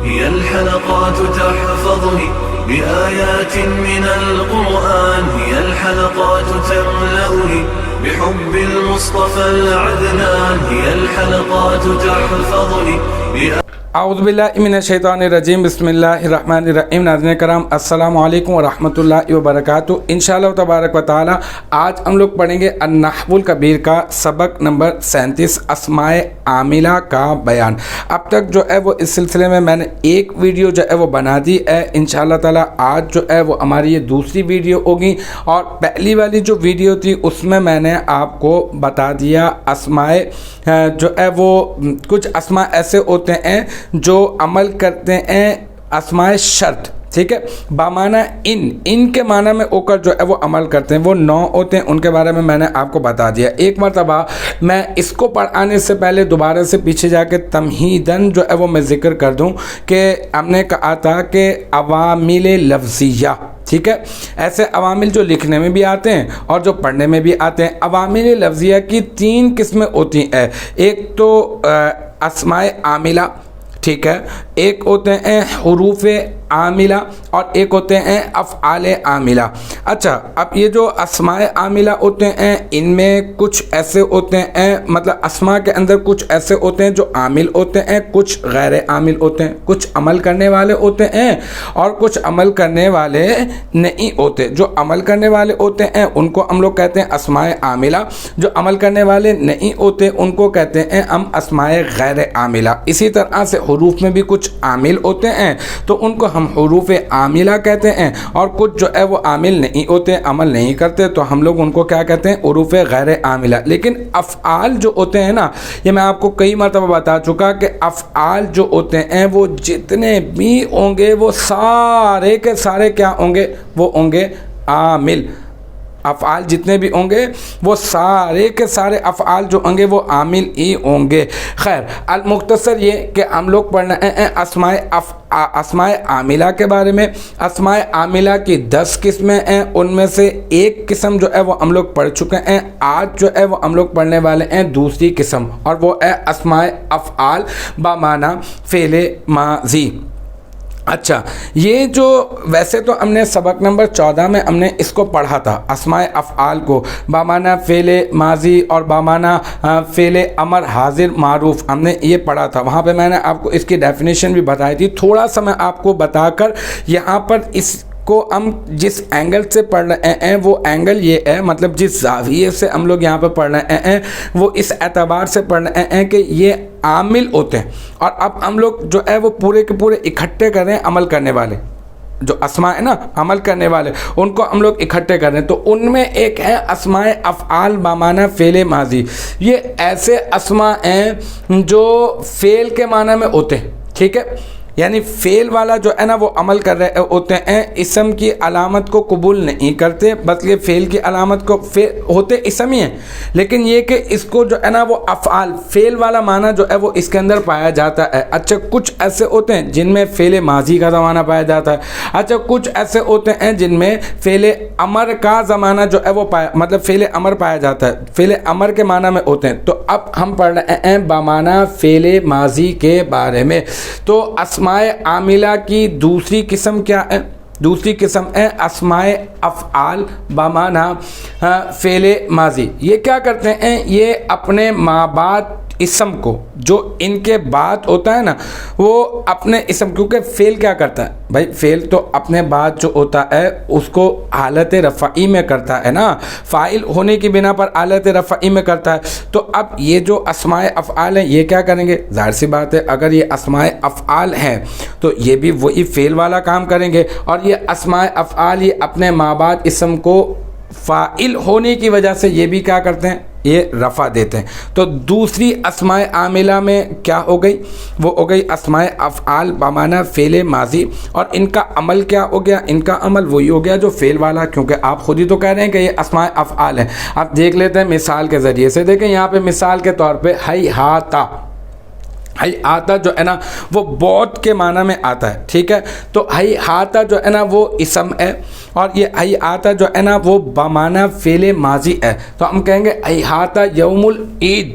هي الحلقات تحفظني بآيات من القرآن، هي الحلقات تملأني بحب المصطفى العدنان، هي الحلقات تحفظني اعوذ باللہ من الشیطان الرجیم، بسم اللہ الرحمن الرحیم۔ ناظرین کرام السلام علیکم ورحمۃ اللہ وبرکاتہ۔ انشاءاللہ تبارک و تعالی آج ہم لوگ پڑھیں گے النحو الکبیر کا سبق نمبر 37 اسماء عاملہ کا بیان۔ اب تک جو ہے وہ اس سلسلے میں نے ایک ویڈیو جو ہے وہ بنا دی ہے، انشاءاللہ تعالی آج جو ہے وہ ہماری یہ دوسری ویڈیو ہوگی، اور پہلی والی جو ویڈیو تھی اس میں نے آپ کو بتا دیا اسماء جو ہے وہ کچھ اسماء ایسے ہوتے ہیں جو عمل کرتے ہیں اسماء شرط، ٹھیک ہے، بامعنی ان کے معنی میں ہو کر جو ہے وہ عمل کرتے ہیں، وہ 9 ہوتے ہیں، ان کے بارے میں نے آپ کو بتا دیا۔ ایک مرتبہ میں اس کو پڑھانے سے پہلے دوبارہ سے پیچھے جا کے تمہیداً جو ہے وہ میں ذکر کر دوں کہ ہم نے کہا تھا کہ عوامل لفظیہ، ٹھیک ہے، ایسے عوامل جو لکھنے میں بھی آتے ہیں اور جو پڑھنے میں بھی آتے ہیں۔ عوامل لفظیہ کی 3 قسمیں ہوتی ہیں، ایک تو اسماء عاملہ، ٹھیک ہے، ایک ہوتے ہیں حروف عاملہ اور ایک ہوتے ہیں افعال عاملہ۔ اچھا، اب یہ جو اسماء عاملہ ہوتے ہیں ان میں کچھ ایسے ہوتے ہیں، مطلب اسماء کے اندر کچھ ایسے ہوتے ہیں جو عامل ہوتے ہیں، کچھ غیر عامل ہوتے ہیں، کچھ عمل کرنے والے ہوتے ہیں اور کچھ عمل کرنے والے نہیں ہوتے۔ جو عمل کرنے والے ہوتے ہیں ان کو ہم لوگ کہتے ہیں اسماء عاملہ، جو عمل کرنے والے نہیں ہوتے ان کو کہتے ہیں ہم اسماء غیر عاملہ۔ اسی طرح سے حروف میں بھی کچھ عامل ہوتے ہیں تو ان کو ہم حروف عاملہ کہتے ہیں، اور کچھ جو ہے وہ عامل نہیں ہوتے، عمل نہیں کرتے، تو ہم لوگ ان کو کیا کہتے ہیں؟ حروف غیر عاملہ۔ لیکن افعال جو ہوتے ہیں نا، یہ میں آپ کو کئی مرتبہ بتا چکا کہ افعال جو ہوتے ہیں وہ جتنے بھی ہوں گے وہ سارے کے سارے کیا ہوں گے؟ وہ ہوں گے عامل۔ افعال جتنے بھی ہوں گے وہ سارے کے سارے افعال جو ہوں گے وہ عامل ہی ہوں گے۔ خیر، المختصر یہ کہ ہم لوگ پڑھنا ہے اسماء عاملہ کے بارے میں۔ اسماء عاملہ کی 10 قسمیں ہیں، ان میں سے ایک قسم جو ہے وہ ہم لوگ پڑھ چکے ہیں، آج جو ہے وہ ہم لوگ پڑھنے والے ہیں دوسری قسم، اور وہ ہے اسماء افعال بمعنی فعل ماضی۔ اچھا، یہ جو ویسے تو ہم نے سبق نمبر 14 میں ہم نے اس کو پڑھا تھا، اسماء افعال کو بمعنی فعل ماضی اور بمعنی فعل امر حاضر معروف، ہم نے یہ پڑھا تھا۔ وہاں پہ میں نے آپ کو اس کی ڈیفینیشن بھی بتائی تھی، تھوڑا سا میں آپ کو بتا کر یہاں پر اس کو ہم جس اینگل سے پڑھ رہے ہیں وہ اینگل یہ ہے، مطلب جس زاویے سے ہم لوگ یہاں پہ پڑھ رہے ہیں وہ اس اعتبار سے پڑھ رہے ہیں کہ یہ عامل ہوتے ہیں، اور اب ہم لوگ جو ہے وہ پورے کے پورے اکٹھے کر رہے ہیں عمل کرنے والے، جو اسماء ہے نا عمل کرنے والے ان کو ہم لوگ اکٹھے کر رہے ہیں۔ تو ان میں ایک ہے اسماء افعال بمعنی فعل ماضی۔ یہ ایسے اسماء ہیں جو فعل کے معنی میں ہوتے ہیں، ٹھیک ہے، یعنی فعل والا جو ہے نا وہ عمل کر رہے ہوتے ہیں، اسم کی علامت کو قبول نہیں کرتے، بلکہ فعل کی علامت کو ہوتے اسم ہی ہیں، لیکن یہ کہ اس کو جو ہے نا وہ افعال فعل والا معنی جو ہے وہ اس کے اندر پایا جاتا ہے۔ اچھا، کچھ ایسے ہوتے ہیں جن میں فعل ماضی کا زمانہ پایا جاتا ہے۔ اچھا، کچھ ایسے ہوتے ہیں جن میں فعل امر کا زمانہ جو ہے وہ مطلب فعل امر پایا جاتا ہے، فعل امر کے معنی میں ہوتے ہیں۔ تو اب ہم پڑھ رہے ہیں بمعنی فعل ماضی کے بارے میں۔ تو اسماء عاملہ کی دوسری قسم کیا ہے؟ دوسری قسم ہے اسماء افعال بمعنی فعل ماضی۔ یہ کیا کرتے ہیں؟ یہ اپنے ما بعد اسم کو جو ان کے بعد ہوتا ہے نا وہ اپنے اسم، کیونکہ فعل کیا کرتا ہے بھائی؟ فعل تو اپنے بعد جو ہوتا ہے اس کو حالت رفعی میں کرتا ہے نا، فاعل ہونے کی بنا پر حالت رفعی میں کرتا ہے۔ تو اب یہ جو اسماء افعال ہیں یہ کیا کریں گے؟ ظاہر سی بات ہے اگر یہ اسماء افعال ہیں تو یہ بھی وہی فعل والا کام کریں گے، اور یہ اسماء افعال یہ اپنے ما بعد اسم کو فاعل ہونے کی وجہ سے یہ بھی کیا کرتے ہیں؟ یہ رفع دیتے ہیں۔ تو دوسری اسماء عاملہ میں کیا ہو گئی؟ وہ ہو گئی اسماء افعال بمعنی فعل ماضی، اور ان کا عمل کیا ہو گیا؟ ان کا عمل وہی ہو گیا جو فعل والا، کیونکہ آپ خود ہی تو کہہ رہے ہیں کہ یہ اسماء افعال ہیں۔ آپ دیکھ لیتے ہیں مثال کے ذریعے سے، دیکھیں یہاں پہ مثال کے طور پہ ہیہاتا، ہیہاتا جو ہے نا وہ بہت کے معنی میں آتا ہے، ٹھیک ہے، تو ہیہاتا جو ہے نا وہ اسم ہے، اور یہ ہیہاتا جو ہے نا وہ بمعنی فعل ماضی ہے۔ تو ہم کہیں گے ہیہاتا یوم العید،